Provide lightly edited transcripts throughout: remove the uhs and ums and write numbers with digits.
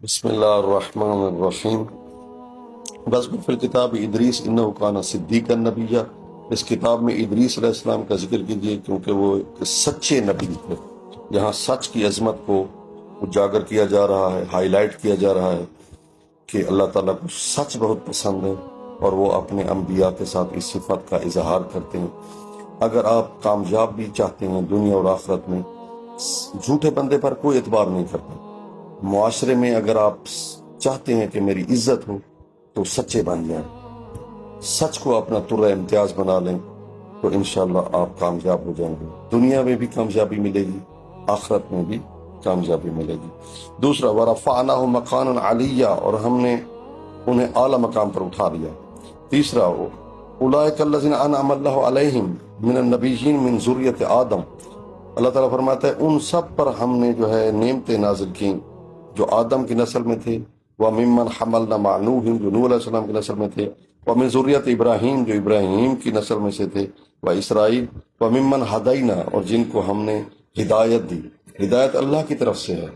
بسم اللہ الرحمن الرحیم۔ وذکر فی الکتاب ادریس انہ کان صدیقا نبیہ، اس کتاب میں ادریس علیہ السلام کا ذکر کیجیے کیونکہ وہ ایک سچے نبی تھے۔ یہاں سچ کی عظمت کو اجاگر کیا جا رہا ہے، ہائی لائٹ کیا جا رہا ہے کہ اللہ تعالیٰ کو سچ بہت پسند ہے اور وہ اپنے انبیاء کے ساتھ اس صفت کا اظہار کرتے ہیں۔ اگر آپ کامیاب بھی چاہتے ہیں دنیا اور آخرت میں، جھوٹے بندے پر کوئی اعتبار نہیں کرتا۔ معاشرے میں اگر آپ چاہتے ہیں کہ میری عزت ہو تو سچے بن جائیں، سچ کو اپنا طرہ امتیاز بنا لیں تو انشاءاللہ آپ کامیاب ہو جائیں گے۔ دنیا میں بھی کامیابی ملے گی، آخرت میں بھی کامیابی ملے گی۔ دوسرا وَرَفَعْنَاهُ مَكَانًا عَلِيًّا، اور ہم نے انہیں اعلیٰ مقام پر اٹھا لیا۔ تیسرا أُولَٰئِكَ الَّذِينَ أَنْعَمَ اللَّهُ عَلَيْهِمْ مِنَ النَّبِيِّينَ مِنْ ذُرِّيَّةِ آدم، اللہ تعالیٰ فرماتا ہے ان سب پر ہم نے جو ہے نعمتیں نازل کیں جو آدم کی نسل میں تھے، وَمِمَّنْ حَمَلْنَا مَعَ نُوحٍ جو نوح علیہ السلام کی نسل میں تھے، وَمِن ذُرِّيَّةِ ابراہیم جو ابراہیم کی نسل میں سے تھے، وَإِسرائیل وَمِمَّنْ ہَدَيْنَا اور جن کو ہم نے ہدایت دی۔ ہدایت اللہ کی طرف سے ہے۔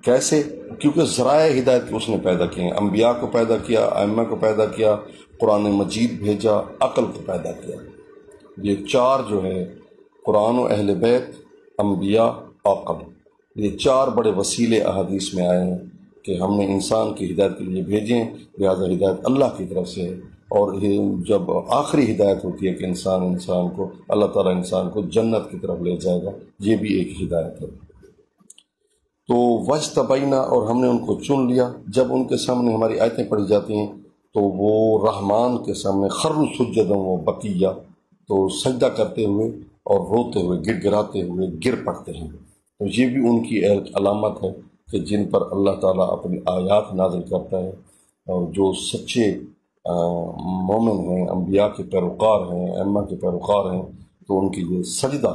کیسے؟ کیونکہ ذرائع ہدایت کو اس نے پیدا کیے ہیں، انبیاء کو پیدا کیا، ائمہ کو پیدا کیا، قرآن مجید بھیجا، عقل کو پیدا کیا۔ یہ چار جو ہے قرآن و اہل بیت، انبیاء، عقل، یہ چار بڑے وسیلے احادیث میں آئے ہیں کہ ہم نے انسان کی ہدایت کے لیے بھیجیں، لہذا ہدایت اللہ کی طرف سے ہے۔ اور یہ جب آخری ہدایت ہوتی ہے کہ انسان کو اللہ تعالیٰ انسان کو جنت کی طرف لے جائے گا، یہ بھی ایک ہدایت ہے۔ تو وَاجْتَبَيْنَا، اور ہم نے ان کو چن لیا۔ جب ان کے سامنے ہماری آیتیں پڑھی جاتی ہیں تو وہ رحمان کے سامنے خروا سجدا وبکیا، تو سجدہ کرتے ہوئے اور روتے ہوئے، گڑ گڑاتے ہوئے گر پڑتے ہیں۔ تو یہ بھی ان کی ایک علامت ہے کہ جن پر اللہ تعالیٰ اپنی آیات نازل کرتا ہے، اور جو سچے مومن ہیں، انبیاء کے پیروکار ہیں، ائمہ کے پیروکار ہیں، تو ان کی یہ سجدہ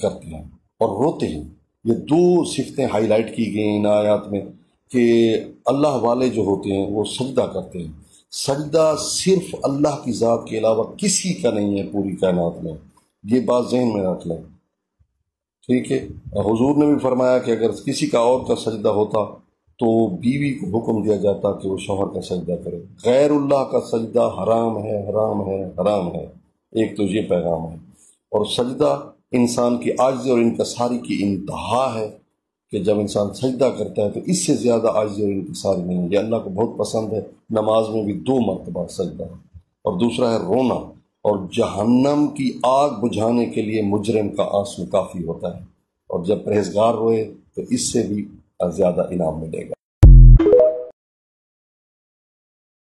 کرتے ہیں اور روتے ہیں۔ یہ دو صفتیں ہائی لائٹ کی گئی ان آیات میں کہ اللہ والے جو ہوتے ہیں وہ سجدہ کرتے ہیں۔ سجدہ صرف اللہ کی ذات کے علاوہ کسی کا نہیں ہے پوری کائنات میں، یہ بات ذہن میں رکھ لیں، ٹھیک ہے۔ حضور نے بھی فرمایا کہ اگر کسی کا اور کا سجدہ ہوتا تو بیوی کو حکم دیا جاتا کہ وہ شوہر کا سجدہ کرے۔ غیر اللہ کا سجدہ حرام ہے، حرام ہے، حرام ہے۔ ایک تو یہ پیغام ہے، اور سجدہ انسان کی عاجزی اور انکساری کی انتہا ہے کہ جب انسان سجدہ کرتا ہے تو اس سے زیادہ عاجزی اور انکساری نہیں ہے۔ یہ اللہ کو بہت پسند ہے۔ نماز میں بھی 2 مرتبہ سجدہ ہے۔ اور دوسرا ہے رونا، اور جہنم کی آگ بجھانے کے لیے مجرم کا آنسو کافی ہوتا ہے، اور جب پرہیزگار روئے تو اس سے بھی زیادہ انعام ملے گا۔